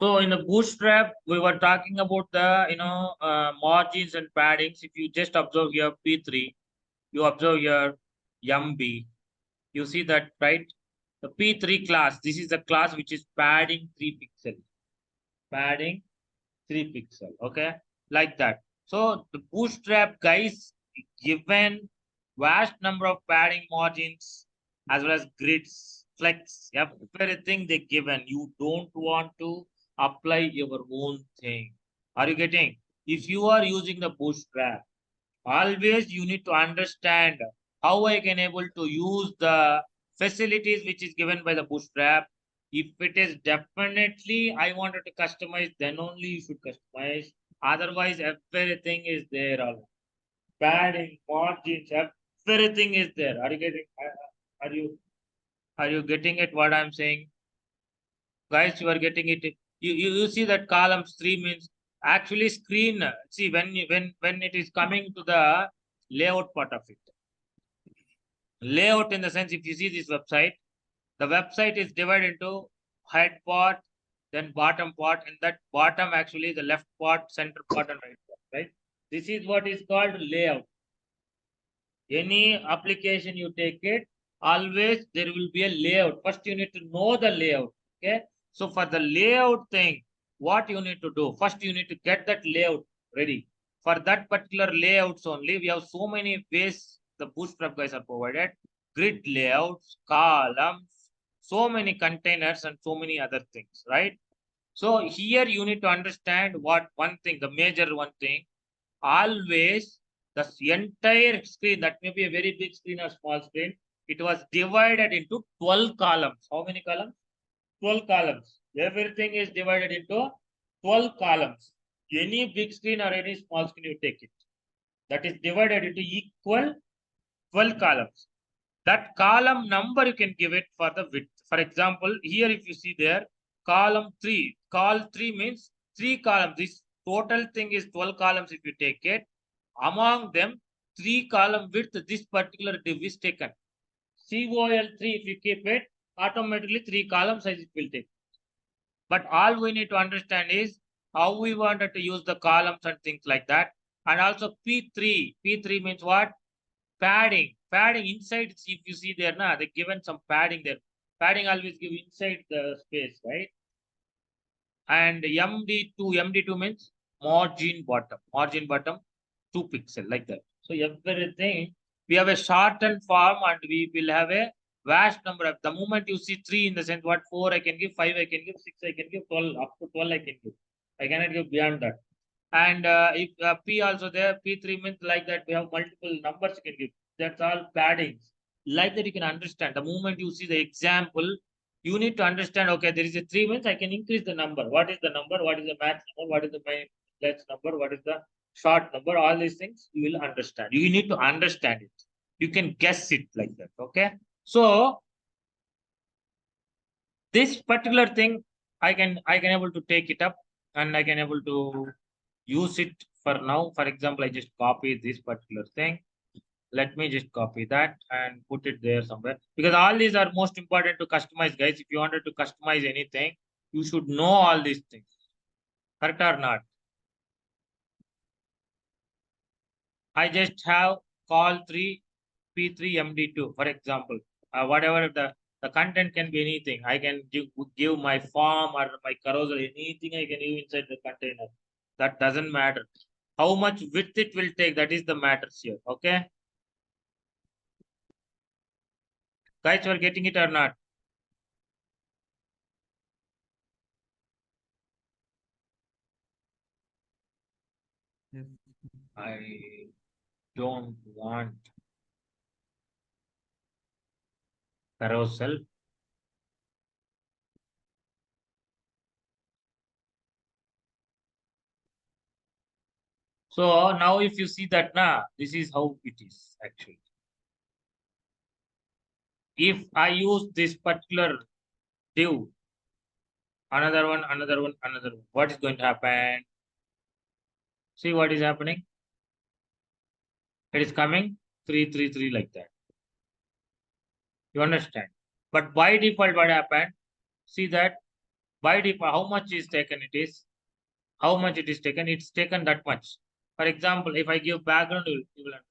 So in the Bootstrap, we were talking about the margins and paddings. If you just observe here P3, you observe here MB. You see that, right? The P3 class. This is the class which is padding 3 pixels. Padding 3 pixel. Okay, like that. So the Bootstrap guys given vast number of padding margins as well as grids, flex, everything they given. You don't want to apply your own thing. Are you getting? If you are using the Bootstrap, always you need to understand how I can able to use the facilities which is given by the Bootstrap. If it is definitely I wanted to customize, then only you should customize. Otherwise, everything is there. All padding, margins, everything is there. Are you getting? Are you are you getting it? What I'm saying, guys? You are getting it. You see that columns 3 means actually screen. See when it is coming to the layout part of it. Layout in the sense, if you see this website, the website is divided into head part, then bottom part, and that bottom actually the left part, center part, and right part, right? This is what is called layout. Any application you take it, always there will be a layout. First, you need to know the layout. Okay. So for the layout thing, what you need to do? First, you need to get that layout ready. For that particular layouts only, we have so many ways the Bootstrap guys are provided. Grid layouts, columns, so many containers, and so many other things, right? So here you need to understand what one thing, the major one thing, always the entire screen, that may be a very big screen or small screen, it was divided into 12 columns. How many columns? 12 columns. Everything is divided into 12 columns. Any big screen or any small screen you take it, that is divided into equal 12 columns. That column number you can give it for the width. For example, here if you see there, column 3, col 3 means 3 columns. This total thing is 12 columns if you take it. Among them, 3 column width, this particular div is taken. COL3, if you keep it, automatically 3 column size it will take. But all we need to understand is how we wanted to use the columns and things like that. And also P3. P3 means what? Padding. Padding inside, if you see there, na, they given some padding there. Padding always give inside the space, right? And MD2 means margin bottom. Margin bottom 2 pixel, like that. So everything, we have a shortened form and we will have a vast number of, the moment you see 3 in the sense, what 4 I can give, 5 I can give, 6 I can give, 12, up to 12 I can give. I cannot give beyond that. And if P also there, P3 means like that, we have multiple numbers you can give. That's all paddings. Like that you can understand. The moment you see the example, you need to understand, okay, there is a 3 means I can increase the number. What is the number? What is the max number? What is the less number? What is the short number? All these things you will understand. You need to understand it. You can guess it like that. Okay. So this particular thing, I can able to take it up and I can able to use it for now. For example, I just copy this particular thing. Let me just copy that and put it there somewhere, because all these are most important to customize, guys. If you wanted to customize anything, you should know all these things. Correct or not? I just have call 3 P3 MD2, for example. Whatever the content can be anything. I can give my form or my carousel, anything I can give inside the container. That doesn't matter. How much width it will take, that is the matters here. Okay. Guys, you are getting it or not? Yes. I don't want carousel. So now if you see that, now this is how it is actually. If I use this particular div, another one, what is going to happen? See what is happening? It is coming 333 like that. You understand? But by default, what happened? See that By default, how much is taken it is, how much it is taken, it's taken that much. For example, if I give background, you will understand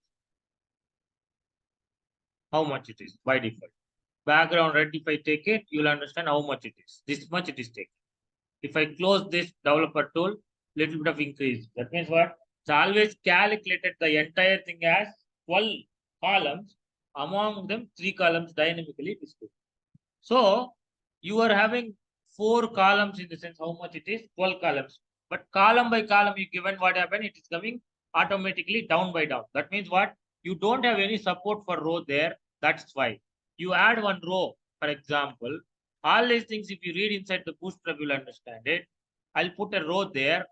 how much it is by default. Background red, if I take it, you'll understand how much it is. This much it is taken. If I close this developer tool, little bit of increase. That means what? It's always calculated the entire thing as 12 columns. Among them, 3 columns dynamically displayed. So you are having 4 columns in the sense how much it is, 12 columns. But column by column, you given what happened, it is coming automatically down by down. That means what? You don't have any support for row there. That's why. You add one row, for example. All these things, if you read inside the Bootstrap, you'll understand it. I'll put a row there.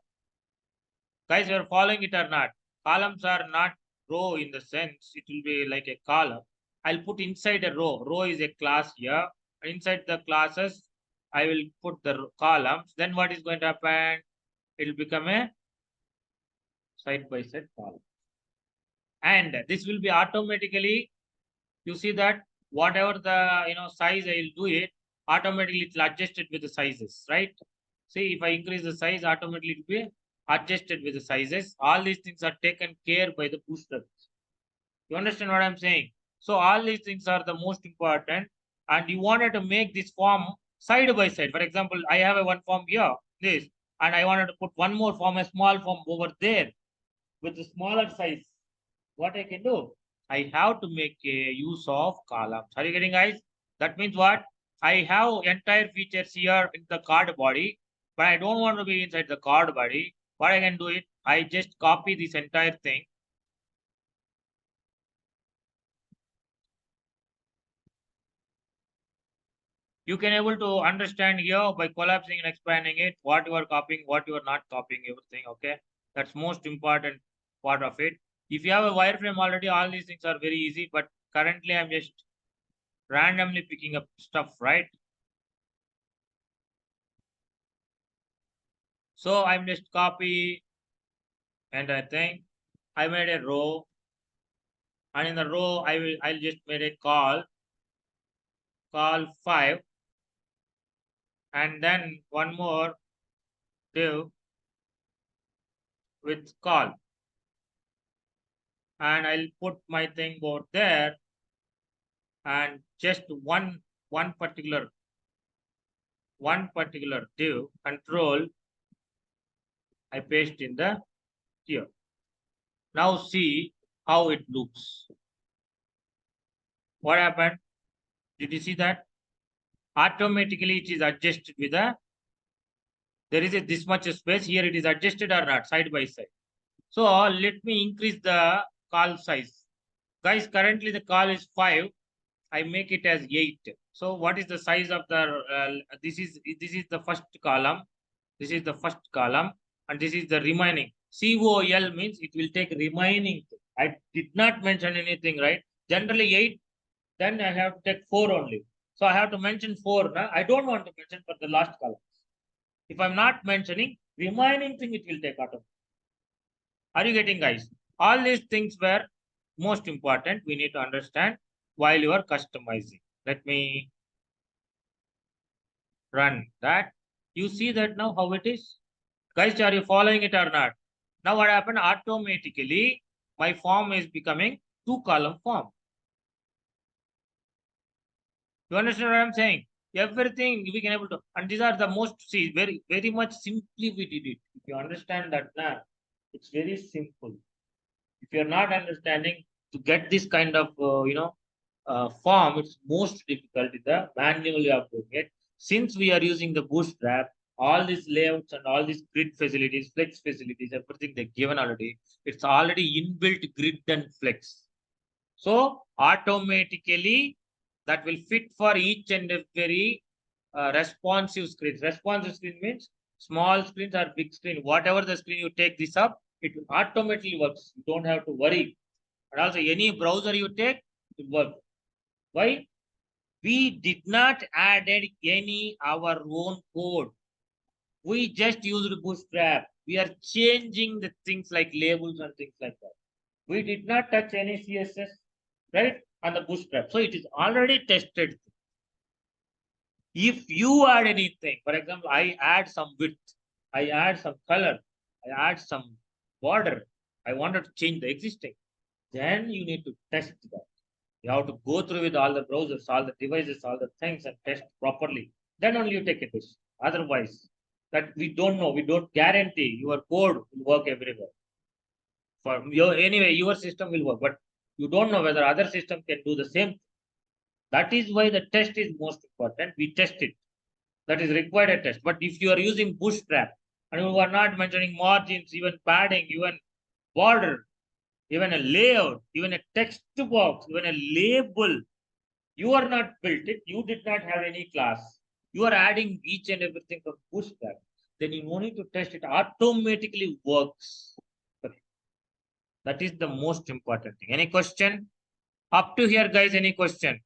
Guys, you're following it or not? Columns are not row in the sense, it will be like a column. I'll put inside a row. Row is a class here. Inside the classes, I will put the columns. Then what is going to happen? It will become a side-by-side column. And this will be automatically, you see that whatever the size I will do it, automatically it will adjust it with the sizes, right? See, if I increase the size, automatically it will be adjusted with the sizes. All these things are taken care by the Bootstrap. You understand what I'm saying? So all these things are the most important. And you wanted to make this form side by side. For example, I have a one form here, this, and I wanted to put one more form, a small form over there with the smaller size. What I can do? I have to make a use of columns. Are you getting, guys? That means what? I have entire features here in the card body, but I don't want to be inside the card body. What I can do it, I just copy this entire thing. You can able to understand here by collapsing and expanding it, what you are copying, what you are not copying, everything. Okay, that's most important part of it. If you have a wireframe already, all these things are very easy, but currently I'm just randomly picking up stuff, right? So I'm just copy, and I think I made a row, and in the row I'll just make a call 5, and then one more div with call, and I'll put my thing over there, and just one particular div control I paste in the here. Now see how it looks. What happened? Did you see that? Automatically it is adjusted with a, there is a this much space here, it is adjusted or not side by side. So let me increase the call size. Guys, currently the call is 5. I make it as 8. So what is the size of the this is the first column. This is the first column, and this is the remaining. COL means it will take remaining. I did not mention anything, right? Generally 8, then I have to take 4 only. So I have to mention 4. Now I don't want to mention for the last column. If I'm not mentioning, remaining thing it will take automatically. Are you getting, guys? All these things were most important. We need to understand while you are customizing. Let me run that. You see that now how it is? Guys, are you following it or not? Now what happened? Automatically, my form is becoming 2-column form. You understand what I'm saying? Everything we can able to, and these are the most, see, very much simply we did it. If you understand that now, it's very simple. If you're not understanding, to get this kind of form, it's most difficult in the manually of doing it. Since we are using the Bootstrap, all these layouts and all these grid facilities, flex facilities, everything they're given already, it's already inbuilt grid and flex. So automatically that will fit for each and every responsive screen. Responsive screen means small screens or big screen. Whatever the screen you take this up, it will automatically works. You don't have to worry. And also any browser you take, it works. Why? We did not added any our own code. We just used Bootstrap. We are changing the things like labels and things like that. We did not touch any CSS, right? On the Bootstrap. So it is already tested. If you add anything, for example, I add some width, I add some color, I add some border, I wanted to change the existing, then you need to test that. You have to go through with all the browsers, all the devices, all the things and test properly. Then only you take a decision. Otherwise, that we don't know, we don't guarantee your code will work everywhere. For your anyway, your system will work, but you don't know whether other system can do the same. That is why the test is most important. We test it. That is required a test. But if you are using Bootstrap and you are not mentioning margins, even padding, even border, even a layout, even a text box, even a label, you are not built it. You did not have any class. You are adding each and everything from Bootstrap. Then you no need to test it. Automatically works. That is the most important thing. Any question? Up to here, guys, any question?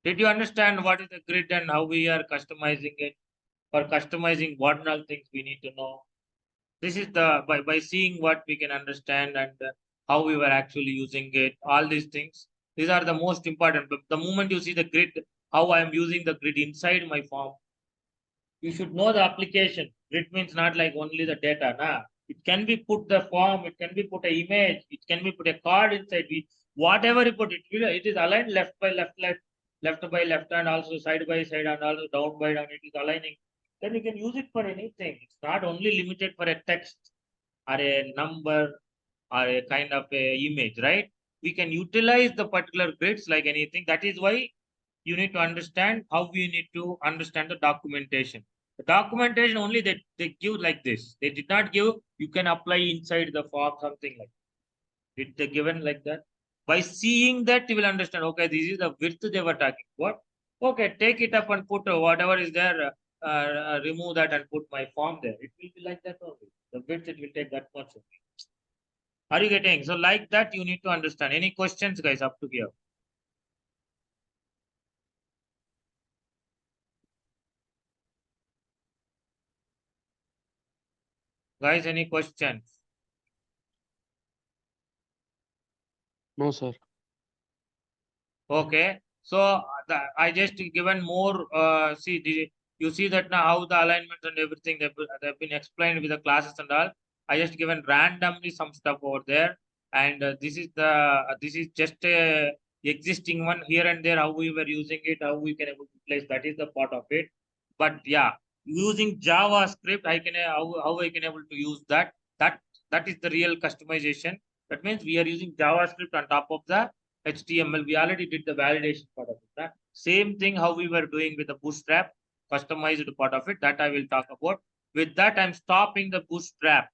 Did you understand what is the grid and how we are customizing it? For customizing what all things we need to know. This is the by seeing what we can understand and how we were actually using it. All these things. These are the most important. But the moment you see the grid, how I am using the grid inside my form, you should know the application. Grid means not like only the data. Nah. It can be put the form, it can be put a image, it can be put a card inside. Whatever you put, it is aligned left by left by left, and also side by side, and also down by down. It is aligning. Then you can use it for anything. It's not only limited for a text or a number or a kind of a image, right? We can utilize the particular grids like anything. That is why you need to understand how we need to understand the documentation. The documentation only they give like this. They did not give you can apply inside the form something like it. They given like that. By seeing that, you will understand. Okay, this is the width they were talking about. Okay, take it up and put whatever is there. Remove that and put my form there. It will be like that only. The width it will take that much only. Are you getting? So like that, you need to understand. Any questions, guys, up to here? Guys, any questions? No, sir. Okay. So I just given more. You see that now how the alignments and everything they've been explained with the classes and all. I just given randomly some stuff over there, and this is just a existing one here and there. How we were using it, how we can able to place. That is the part of it. But yeah, using JavaScript, I can how I can able to use that. That is the real customization. That means we are using JavaScript on top of the HTML. We already did the validation part of it. That same thing how we were doing with the Bootstrap, customized part of it. That I will talk about. With that, I'm stopping the Bootstrap,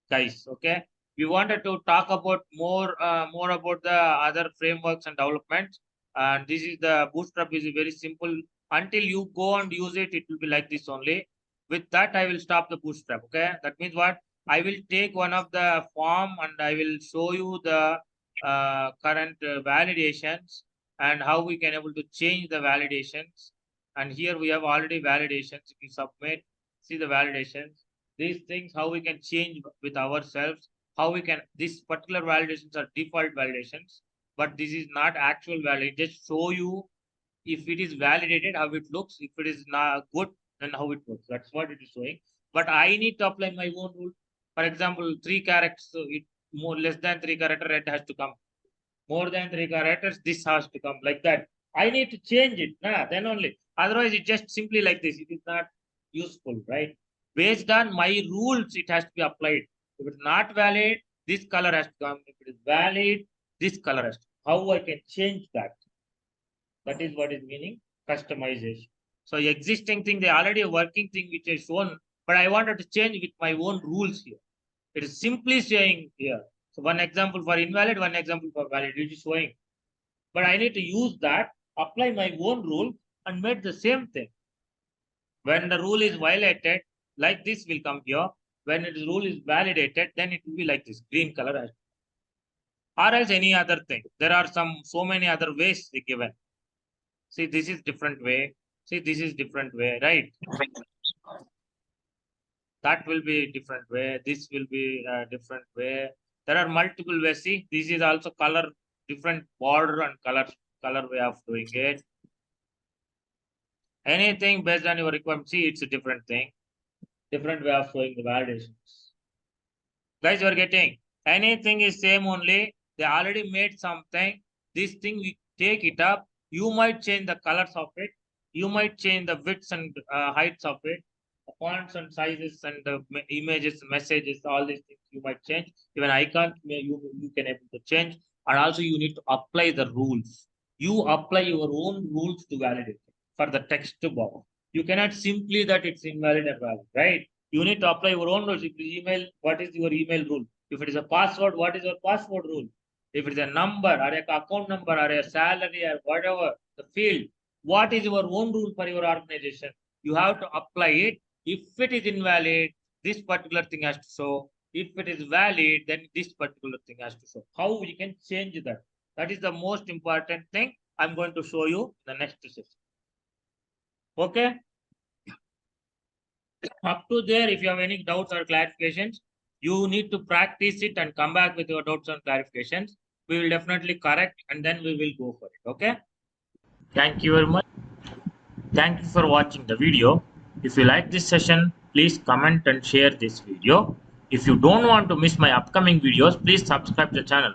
guys. Okay. We wanted to talk about more about the other frameworks and developments. And this is the Bootstrap is very simple. Until you go and use it, it will be like this only. With that, I will stop the Bootstrap. Okay. That means what? I will take one of the form and I will show you the current validations and how we can able to change the validations. And here we have already validations. If you submit, see the validations. These things, how we can change with ourselves, how we can, these particular validations are default validations, but this is not actual valid. Just show you if it is validated, how it looks. If it is not good, then how it looks. That's what it is showing. But I need to apply my own rule. For example, 3 characters, so it more less than 3 character, it has to come. More than 3 characters, this has to come like that. I need to change it. Nah, then only. Otherwise, it just simply like this. It is not useful, right? Based on my rules, it has to be applied. If it's not valid, this color has to come. If it is valid, this color has to. How I can change that? That is what is meaning customization. So existing thing, they already a working thing which is shown, but I wanted to change with my own rules here. It is simply saying here. So one example for invalid, one example for valid, it is showing. But I need to use that, apply my own rule, and make the same thing. When the rule is violated, like this will come here. When its rule is validated, then it will be like this, green color. Or else any other thing. There are so many other ways they given. See, this is different way. See, this is different way, right? that will be different way. This will be a different way. There are multiple ways. See, this is also color, different border and color way of doing it. Anything based on your requirement. See, it's a different thing, different way of showing the validations. Guys, you are getting anything is same only. They already made something. This thing we take it up. You might change the colors of it. You might change the widths and heights of it, the fonts and sizes and the images, messages, all these things you might change. Even icons, you can able to change. And also you need to apply the rules. You apply your own rules to validate it for the text box. You cannot simply that it's invalid or valid, right? You need to apply your own rules. If it is email, what is your email rule? If it is a password, what is your password rule? If it is a number or a account number or a salary or whatever, the field, what is your own rule for your organization? You have to apply it. If it is invalid, this particular thing has to show. If it is valid, then this particular thing has to show. How we can change that? That is the most important thing I'm going to show you in the next session. Okay? Up to there, if you have any doubts or clarifications, you need to practice it and come back with your doubts and clarifications. We will definitely correct and then we will go for it. Okay? Thank you very much. Thank you for watching the video. If you like this session, please comment and share this video. If you don't want to miss my upcoming videos, please subscribe to the channel.